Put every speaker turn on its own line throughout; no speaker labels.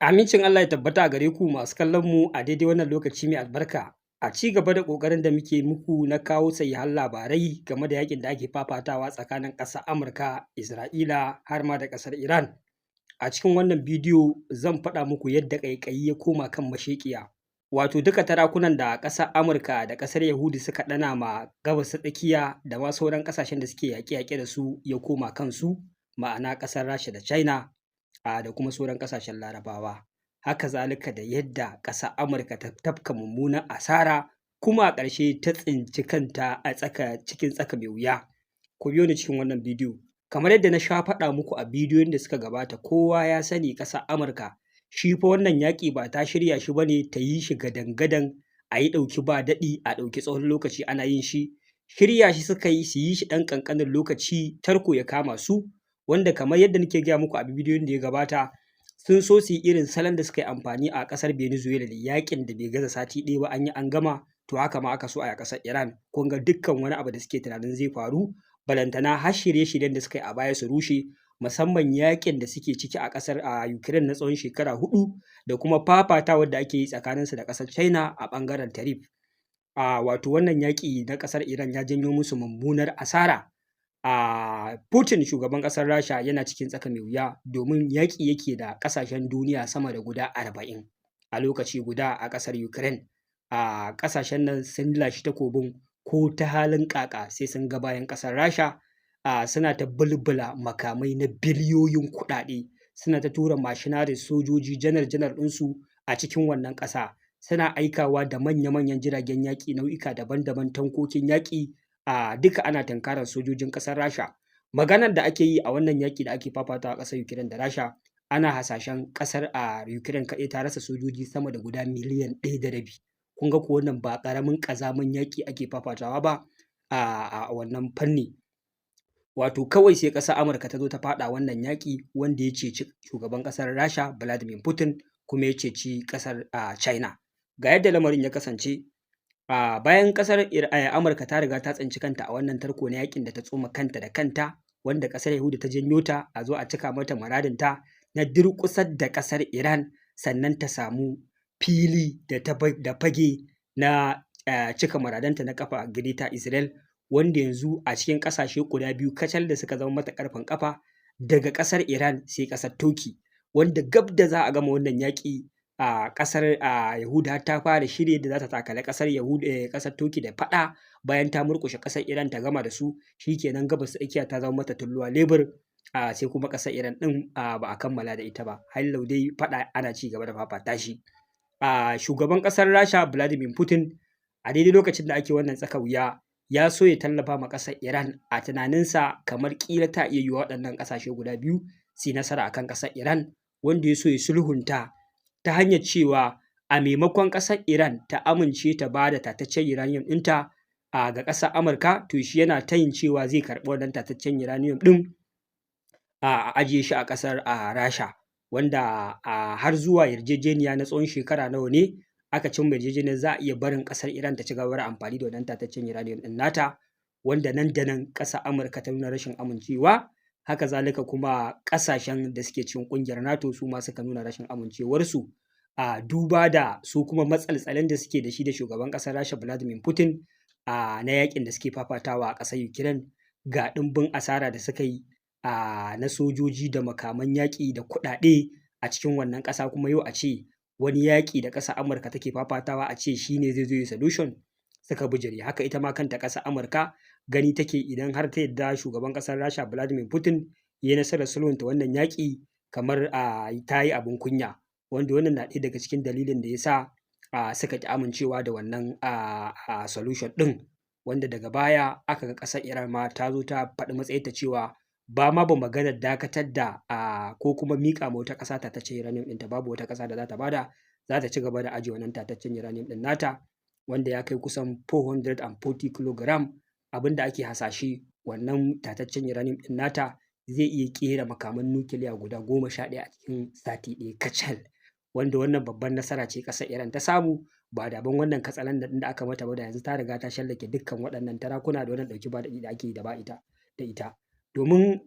Amincin Allah ya tabbata a gare ku masu kallon mu a daidai wannan lokaci mai albarka. A ci gaba da ƙoƙarin da muke muku na kawo sahihan labarai game da yakin da ake fafatawa tsakanin ƙasar Amurka, Isra'ila har ma da ƙasar Iran. A cikin wannan bidiyo zan faɗa muku yadda ƙaiƙayi ya koma kan masheƙiya. Wato duka tarakunan da ƙasar Amurka da ƙasar Yahudu suka ɗana ma Gabas ta Tsakiya da ma sauran ƙasashen da suke yaƙe-yaƙe da su ya koma kansu, ma'ana ƙasar Rasha da China da kuma sauran ƙasashen Larabawa. Haka zalika da yadda ƙasar Amurka ta tafka mummunan asara kuma a ƙarshe ta tsinci kanta a cikin tsaka mai wuya. Ku biyo ni cikin wannan bidiyo. Kamar yadda na sha faɗa muku a bidiyoyin da suka gabata, kowa ya sani ƙasar Amurka shi fa wannan yaƙi ba ta shirya shi ba ne ta yi shi gadan-gadan a yi ɗauki ba daɗi a ɗauki tsawon lokaci ana yin shi. Shirya shi suka yi su yi shi ɗan ƙanƙanin lokaci tarko ya kama su, wanda kamar yadda nake gaya muku a bidiyoyin da ya gabata sun so su yi irin salon da suka yi amfani a ƙasar Venezuela da yaƙin da bai gaza sati ɗaya ba an yi an gama, to haka ma aka so a ƙasar Iran. Kun ga dukkan wani abu da suke tunanin zai faru, balantana har shirye-shiryen da suka yi a baya su rushe, musamman yaƙin da suke ciki a ƙasar Ukraine na tsawon shekara 4 da kuma fafatawar da ake yi tsakaninsu da ƙasar China a ɓangaren tarif. Wato wannan yaƙi na ƙasar Iran ya janyo musu mummunar asara. Putin shugaban ƙasar Rasha yana cikin tsaka mai wuya domin yaƙi yake da ƙasashen duniya sama da guda 40 a lokaci guda a ƙasar Ukraine. Ƙasashen nan sun lashe takobin ko ta halin ƙaƙa sai sun ga bayan ƙasar Rasha. Suna ta bulbula makamai na biliyoyin kuɗaɗe, suna ta tura mashinarin sojoji janar-janar ɗinsu a cikin wannan ƙasa. Suna aikawa da manya-manyan jiragen yaƙi nau'ika daban-daban, tankokin yaƙi, duka ana tunkarar sojojin ƙasar Rasha. Maganar da ake yi a wannan yaƙi da ake fafatawa a ƙasar Ukraine da Rasha, ana hasashen ƙasar Ukraine kaɗai ta rasa sojoji sama da guda miliyan 1.5. Kun ga ko wannan ba ƙaramin ƙazamin yaƙi ake fafatawa ba a wannan fanni. Wato kawai sai ƙasar Amurka ta zo ta faɗa wannan yaƙi wanda ya ceci shugaban ƙasar Rasha Vladimir Putin kuma ya ceci ƙasar China. Ga yadda lamarin ya kasance. Bayan ƙasar Amurka ta riga ta tsinci kanta a wannan tarko na yaƙin da ta tsoma kanta da kanta, wanda ƙasar Yahudu ta janyo ta a zo a cika mata muradinta na durƙusar da ƙasar Iran, sannan ta samu fili da fage na cika muradanta na ƙafa gare ta Israel, wanda yanzu a cikin ƙasashe guda biyu kacal da suka zama mata ƙarfen ƙafa daga ƙasar Iran sai ƙasar Turkey, wanda gab da za a gama wannan yaƙi ƙasar Yahuda ta fara shirye da za ta takali ƙasar Turkey da faɗa bayan ta murƙushe ƙasar Iran ta gama da su. Shikenan Gabas ta Tsakiya ta zama mata tulluwa lebur, sai kuma ƙasar Iran ɗin ba a kammala da ita ba. Har yau dai faɗa ana ci gaba da fafata shi. Shugaban ƙasar Rasha Vladimir Putin a daidai lokacin da ake wannan tsaka wuya ya so ya tallafa ma ƙasar Iran, a tunaninsa kamar ƙila ta iya yiwuwa waɗannan ƙasashe guda biyu su yi nasara akan ƙasar Iran, wanda ya so ya sulhunta ta hanyar cewa a maimakon ƙasar Iran ta amince ta ba da tataccen uranium ɗinta ga ƙasar Amurka, to shi yana tayin cewa zai karɓi wannan tataccen uranium ɗin a ajiye shi a ƙasar Rasha, wanda har zuwa yarjejeniya na tsawon shekara nawa ne aka cimma yarjejeniyar za a iya barin ƙasar Iran ta ci gaba da amfani da wannan tataccen uranium ɗin nata, wanda nan da nan ƙasar Amurka ta nuna rashin amincewa. Haka zalika kuma ƙasashen da suke cikin ƙungiyar NATO su ma suka nuna rashin amincewarsu, duba da su kuma matsaltsalin da suke da shi da shugaban ƙasar Rasha Vladimir Putin na yaƙin da suke fafatawa a ƙasar Ukraine, ga ɗimbin asara da suka yi na sojoji da makaman yaƙi da kuɗaɗe a cikin wannan ƙasa, kuma yau a ce wani yaƙi da ƙasar Amurka take fafatawa a ce shi ne zai zo ya solution, suka bijire. Haka ita ma kanta ƙasar Amurka gani take idan har ta yadda shugaban ƙasar Rasha Vladimir Putin ya yi nasarar sulhunta wannan yaƙi, kamar ta yi abin kunya, wanda wannan na ɗaya daga cikin dalilin da ya sa suka ƙi amincewa da wannan solution ɗin, wanda daga baya aka ga ƙasar Iran ma ta zo ta faɗi matsayinta cewa ba ma maganar dakatar da ko kuma miƙa ma wata ƙasa tataccen uranium ɗinta, babu wata ƙasa da za ta bada, za ta ci gaba da ajiye wannan tataccen uranium ɗin nata, wanda ya kai kusan 440 kilogram, abin da ake hasashe wannan tataccen uranium ɗin nata zai iya ƙera makaman nukiliya guda 11 a cikin sati ɗaya kacal, wanda wannan babban nasara ce ƙasar Iran ta samu, ba daban wannan katsalandan da aka mata ba da yanzu ta riga ta shallake dukkan waɗannan tarakuna da wannan ɗauki ba daɗi da ake yi da ita. domin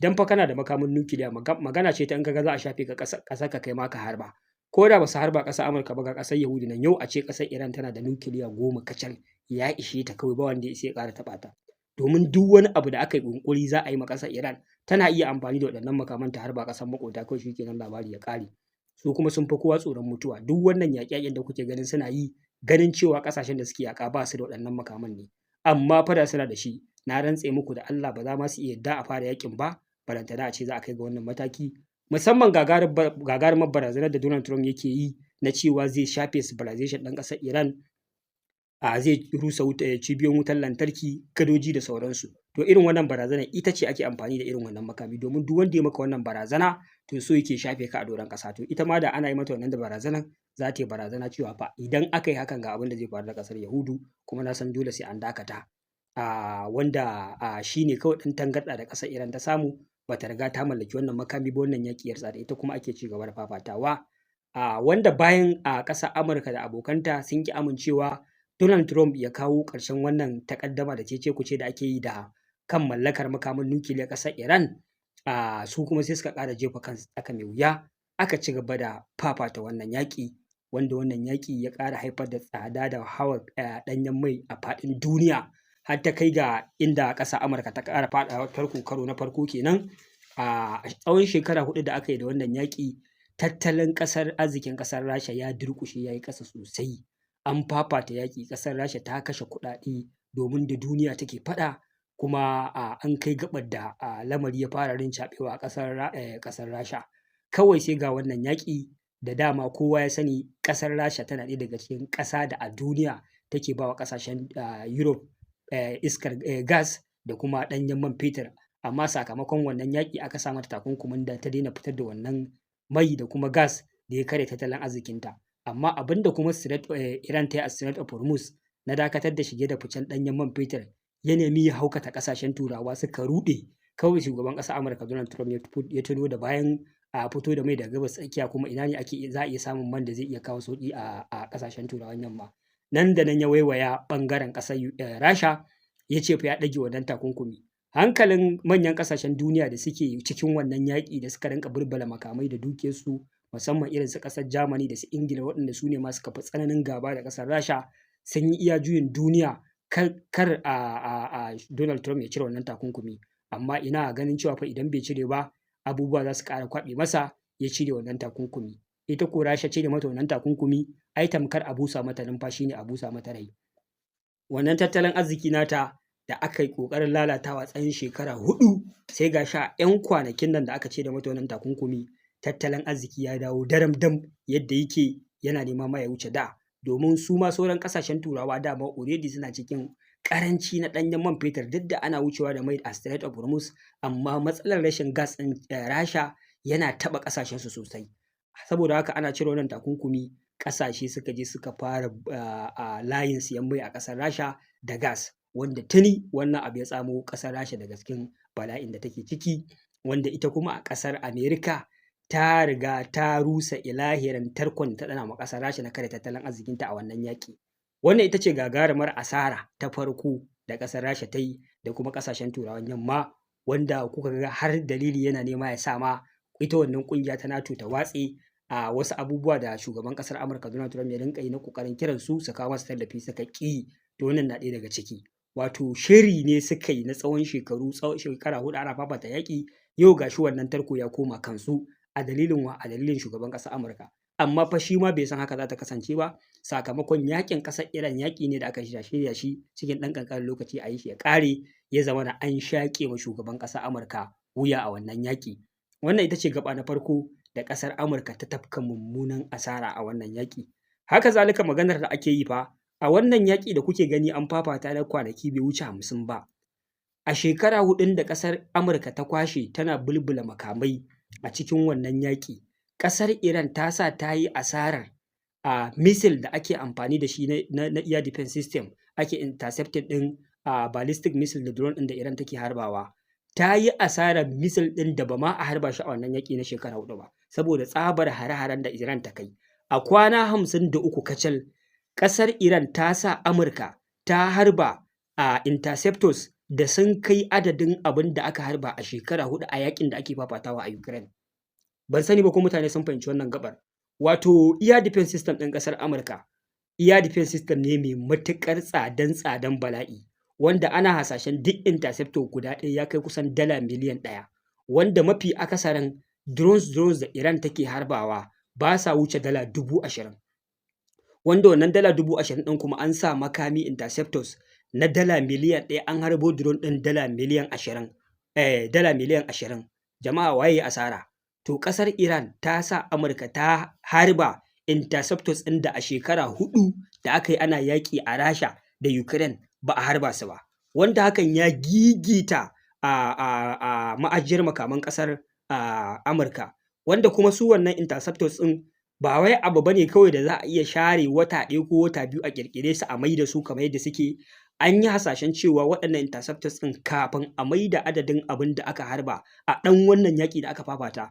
idan fa kana da makamin nukiliya magana ce ta in kaga za a shafe ka ƙasar ka kai ma ka harba, ko da ba su harba ƙasar Amurka ba ga ƙasar Yahudu nan, yau a ce ƙasar Iran tana da nukiliya 10 kacal ya ishe ta kawai, ba wanda ya isa ya ƙara taɓa ta. Domin duk wani abu da aka yi ƙunƙuri za a yi ma ƙasar Iran tana iya amfani da waɗannan makaman ta harba ƙasar maƙota, kawai shikenan labari ya ƙare. Su kuma sun fi kowa tsoron mutuwa. Duk wannan yaƙe-yaƙen da kuke ganin suna yi, ganin cewa ƙasashen da suke yaƙa ba su da waɗannan makaman ne. Amma fa da suna da shi, na rantse muku da Allah ba za ma su iya yadda a fara yaƙin ba, balantana a ce za a kai ga wannan mataki. Musamman gagarumar barazanar da Donald Trump yake yi na cewa zai shafe civilization ɗin ƙasar Iran, zai rusa cibiyoyin wutar lantarki, gadoji da sauransu. To irin wannan barazanar ita ce ake amfani da irin wannan makami, domin duk wanda ya maka wannan barazana to so yake shafe ka a doron ƙasa. To ita ma da ana yi mata wannan da barazanar, za ta yi barazana cewa fa idan aka yi hakan ga abin da zai faru da ƙasar Yahudu, kuma na san dole sai an dakata. Wanda shi ne kawai ɗan tangarɗa da ƙasar Iran ta samu, ba ta riga ta mallaki wannan makami ba, wannan yaƙi ya ritsa da ita kuma ake ci gaba da fafatawa. Wanda bayan ƙasar Amurka da abokanta sun ƙi amincewa Donald Trump ya kawo ƙarshen wannan takaddama da cece-kuce da ake yi da kan mallakar makamin nukiliyar ƙasar Iran, su kuma sai suka ƙara jefa kansu tsaka mai wuya, aka ci gaba da fafata wannan yaƙi, wanda wannan yaƙi ya ƙara haifar da tsada da hawa ɗanyen mai a faɗin duniya, har ta kai ga inda ƙasar Amurka ta ƙara faɗawa tarko karo na farko kenan. A tsawon shekara 4 da aka yi da wannan yaƙi, tattalin arzikin ƙasar Rasha ya durƙushe, ya yi ƙasa sosai. An fafata yaƙi, ƙasar Rasha ta kashe kuɗaɗe domin da duniya take faɗa, kuma an kai gaɓar da lamari ya fara rincaɓewa a ƙasar Rasha. Kawai sai ga wannan yaƙi da dama kowa ya sani, ƙasar Rasha tana ɗaya daga cikin ƙasa da a duniya take ba wa ƙasashen Europe iskar gas da kuma ɗanyen man fetur. Amma sakamakon wannan yaƙi aka sa mata takunkumin da ta daina fitar da wannan mai da kuma gas da ya karya tattalin arzikinta. Amma abin da kuma Iran ta yi a Strait of Hormuz na dakatar da shige da ficen ɗanyen man fetur, ya nemi ya haukata ƙasashen Turawa suka ruɗe. Kawai shugaban ƙasar Amurka Donald Trump ya tuno da bayan fito da mai daga Gabas Tsakiya, kuma ina ne za a iya samun man da zai iya kawo sauƙi a ƙasashen Turawan yamma. Nan da nan ya waiwaya ɓangaren ƙasar Rasha, ya ce fa ya ɗage wannan takunkumi. Hankalin manyan ƙasashen duniya da suke cikin wannan yaƙi da suka rinka bulbula makamai da dukiyarsu, musamman irin su ƙasar Germany da su Ingila, waɗanda su ne ma suka fi tsananin gaba da ƙasar Rasha, sun yi iya juyin duniya kar Donald Trump ya cire wannan takunkumi. Amma ina ganin cewa fa idan bai cire ba, abubuwa za su ƙara kwaɓe masa, ya cire wannan takunkumi. Ita ko Rasha cire mata wannan takunkumi, ai tamkar a busa mata numfashi ne, a busa mata rai. Wannan tattalin arziki nata da aka yi ƙoƙarin lalatawa tsawon shekara 4, sai ga sha 'yan kwanakin nan da aka cire mata wannan takunkumi, tattalin arziki ya dawo daram-dam yadda yake, yana nema ma ya wuce da. Domin su ma sauran ƙasashen Turawa dama already suna cikin ƙaranci na ɗanyen man fetur, duk da ana wucewa da mai a Strait of Hormuz, amma matsalar rashin gas ɗin Rasha yana taɓa ƙasashensu sosai. Saboda haka ana cire wannan takunkumi, ƙasashe suka je suka fara layin siyan mai a ƙasar Rasha da gas, wanda tuni wannan abu ya tsamo ƙasar Rasha daga cikin bala'in da take ciki, wanda ita kuma a ƙasar Amerika ta riga ta rusa ilahirin tarkon ta ɗana ma ƙasar Rasha na kare tattalin arzikinta a wannan yaƙi. Wannan ita ce gagarumar asara ta farko da ƙasar Rasha ta yi, da kuma ƙasashen Turawan yamma, wanda kuka ga har dalili yana nema ya sa ma ita wannan ƙungiya ta NATO ta watse. A wasu abubuwa da shugaban ƙasar Amurka Donald Trump ya rinƙa yi na ƙoƙarin kiran su kawo masa tallafi, suka ƙi. To wannan na ɗaya daga ciki. Wato shiri ne suka yi na tsawon shekara 4 ana fafata yaƙi, yau gashi wannan tarko ya koma kansu a dalilin shugaban ƙasar Amurka. Amma fa shi ma bai san haka za ta kasance ba, sakamakon yaƙin ƙasar Iran yaƙi ne da aka shirya shi cikin ɗan ƙanƙanin lokaci a yi shi ya ƙare, ya zama na an shaƙe wa shugaban ƙasar Amurka wuya a wannan yaƙi. Wannan ita ce gaba na farko da ƙasar Amurka ta tafka mummunan asara a wannan yaƙi. Haka zalika maganar da ake yi fa, a wannan yaƙi da kuke gani an fafata na kwanaki bai wuce 50 ba. A shekara 4 da ƙasar Amurka ta kwashe tana bulbula makamai a cikin wannan yaƙi, ƙasar Iran ta sa ta yi asarar missile da ake amfani da shi na air defense system, ake intercepted ɗin ballistic missile da drone ɗin da Iran take harbawa. Ta yi asarar missile ɗin da ba ma a harba shi a wannan yaƙi na shekara 4 ba, saboda tsabar hare-haren da Iran ta kai. A kwana 53 kacal, ƙasar Iran ta sa Amurka ta harba interceptors da sun kai adadin abin da aka harba a shekara 4 a yakin da ake fafatawa a Ukraine. Ban sani ba ko mutane sun fahimci wannan gabar. Wato Air Defense System ɗin ƙasar Amurka, Air Defense System ne mai matuƙar tsadan bala'i, wanda ana hasashen duk interceptor guda ɗaya ya kai kusan dala miliyan 1, wanda mafi akasarin drones da Iran take harbawa ba sa wuce dala 20,000. Wanda wannan dala 20,000 ɗin kuma an sa makami interceptors na dala miliyan 1 an harbo drone ɗin dala miliyan 20. Jama'a waye ya asara? To ƙasar Iran ta sa Amurka ta harba interceptors ɗin da a shekara 4 da aka yi ana yaƙi a Rasha da Ukraine ba a harba su ba. Wanda hakan ya gigita a ma'ajiyar makaman ƙasar Amurka. Wanda kuma su wannan interceptors ɗin ba wai abu bane kawai da za a iya share wata 1 ko wata 2 a ƙirƙire su a maida su kamar yadda suke. An yi hasashen cewa waɗannan interceptors ɗin kafin a maida adadin abin da aka harba a ɗan wannan yaƙi da aka fafata,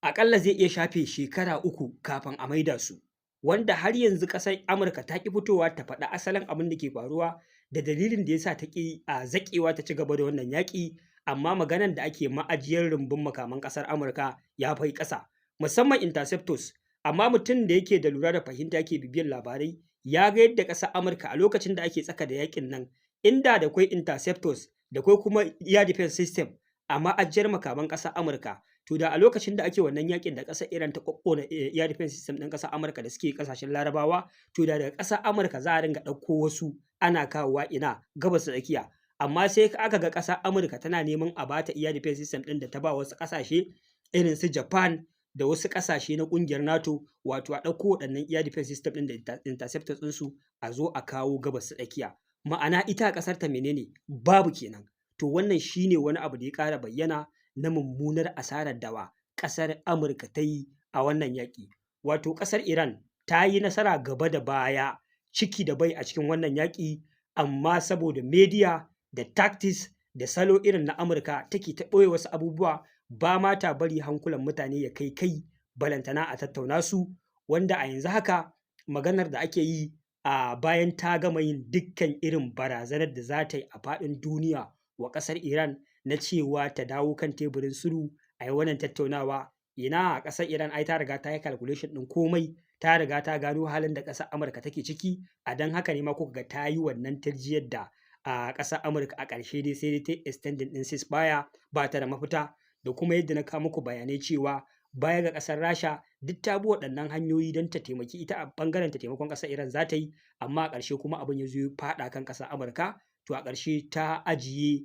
aƙalla zai iya shafe shekara 3 kafin a maida su. Wanda har yanzu ƙasar Amurka ta ƙi fitowa ta faɗi asalin abin da ke faruwa da dalilin da ya sa ta ƙi zaƙewa ta ci gaba da wannan yaƙi. Amma maganan da ake ma'ajiyar rumbun makaman ƙasar Amurka ya fai ƙasa, musamman interceptors. Amma mutum da yake da lura da fahimta yake bibiyar labarai ya ga yadda ƙasar Amurka a lokacin da ake tsaka da yaƙin nan, inda da kwai interceptors da kwai kuma Air Defense System a ma'ajiyar makaman ƙasar Amurka, to da a lokacin da ake wannan yaƙin da ƙasar Iran ta ƙoƙƙona Air Defense System ɗin ƙasar Amurka da suke ƙasashen Larabawa, to da daga ƙasar Amurka za a ringa ɗauko wasu ana kawowa ina Gabas ta Tsakiya. Amma sai aka ga ƙasar Amurka tana neman a bata Air Defense System ɗin da ta ba wasu ƙasashe irin su Japan da wasu ƙasashe na ƙungiyar NATO, wato a ɗauko waɗannan Air Defense System ɗin da interceptors ɗinsu a zo a kawo Gabas ta Tsakiya. Ma'ana ita a ƙasar ta menene? Babu kenan. To wannan shine wani abu da ya ƙara bayyana na mummunar asarar da ƙasar Amurka ta yi a wannan yaƙi. Wato ƙasar Iran ta yi nasara gaba da baya, ciki da bai a cikin wannan yaƙi, amma saboda media da tactics da salo irin na Amurka take ta ɓoye wasu abubuwa, ba ma ta bari hankulan mutane ya kai balantana a tattauna su. Wanda a yanzu haka maganar da ake yi a bayan ta gama yin dukkan irin barazanar da za ta yi a faɗin duniya wa ƙasar Iran na cewa ta dawo kan teburin sulhu a yi wannan tattaunawa, ina ƙasar Iran ai ta riga ta yi calculation ɗin komai, ta riga ta gano halin da ƙasar Amurka take ciki. A don haka ne ma kuka ga ta yi wannan tarjiyar da a ƙasar Amurka a ƙarshe dai sai dai ta extending ɗin ceasefire ba ta da mafita. Da kuma yadda na kawo muku bayanai cewa baya ga ƙasar Rasha duk ta bi waɗannan hanyoyi don ta taimaki ita a ɓangaren ta taimakon ƙasar Iran za ta yi, amma a ƙarshe kuma abin ya zo ya faɗa kan ƙasar Amurka. To a ƙarshe ta ajiye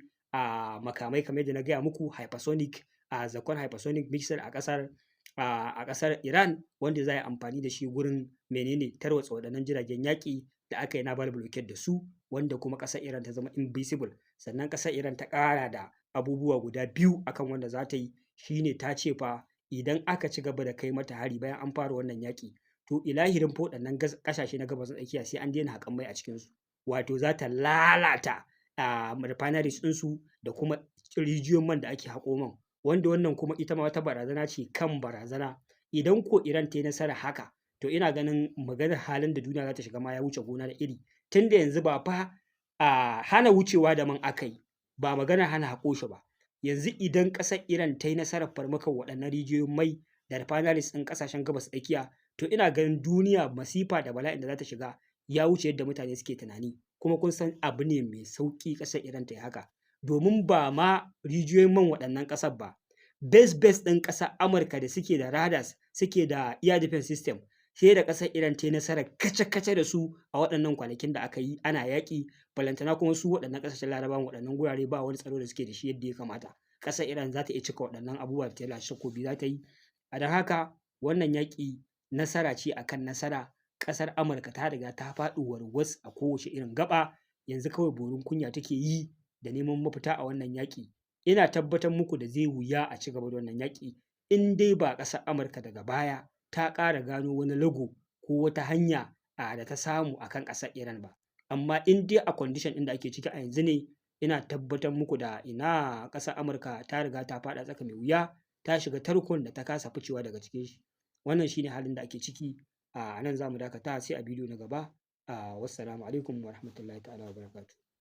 makamai kamar yadda na gaya muku hypersonic zakon hypersonic missile a ƙasar Iran, wanda za a yi amfani da shi gurin tarwatsa waɗannan jiragen yaƙi da aka yi naval blockade da su, wanda kuma ƙasar Iran ta zama invisible. Sannan ƙasar Iran ta ƙara da abubuwa guda 2 akan wanda za ta yi, shine ta ce fa idan aka ci gaba da kai mata hari bayan an fara wannan yaƙi, to ilahirin waɗannan ƙasashe na Gabas ta Tsakiya sai an daina haƙan mai a cikinsu. Wato za ta lalata refineries ɗinsu da kuma rijiyoyin man da ake haƙo man, wanda wannan kuma ita ma wata barazana ce kan barazana. Idan ko Iran ta yi nasara haka, to ina ganin maganar halin da duniya za ta shiga ma ya wuce gona da iri. Tunda yanzu ba fa hana wucewa da man aka yi, ba maganar hana haƙo shi ba. Yanzu idan ƙasar Iran ta yi nasarar farmakar waɗannan rijiyoyin mai da refineries ɗin ƙasashen Gabas Tsakiya, to ina ganin duniya masifa da bala'in da za ta shiga ya wuce yadda mutane suke tunani. Kuma kun san abu ne mai sauƙi ƙasar Iran ta yi haka, domin ba ma rijiyoyin man waɗannan ƙasar ba, base ɗin ƙasar Amurka da suke da radars, suke da Air Defense System, sai da ƙasar Iran ta yi nasarar kace-kace da su a waɗannan kwanakin da aka yi ana yaƙi. Balantana kuma su waɗannan ƙasashen Larabawan waɗannan gurare ba wani tsaro da suke da shi yadda ya kamata. Ƙasar Iran za ta iya cika waɗannan abubuwa da ta lashe takobi za ta yi. A don haka wannan yaƙi nasara ce akan nasara. Ƙasar Amurka ta riga ta faɗi warwas a kowace irin gaba. Yanzu kawai borin kunya take yi da neman mafita a wannan yaƙi. Ina tabbatar muku da zai wuya a ci gaba da wannan yaƙi in dai ba ƙasar Amurka daga baya ta ƙara gano wani lago ko wata hanya da ta samu akan ƙasar Iran ba. Amma in dai a condition ɗin da ake ciki a yanzu ne, ina tabbatar muku da ina ƙasar Amurka ta riga ta faɗa tsaka mai wuya, ta shiga tarkon da ta kasa ficewa daga cikin shi. Wannan shine halin da ake ciki. A nan za mu dakata sai a bidiyo na gaba. Wassalamu alaikum wa rahmatullahi ta'ala wa barakatuh.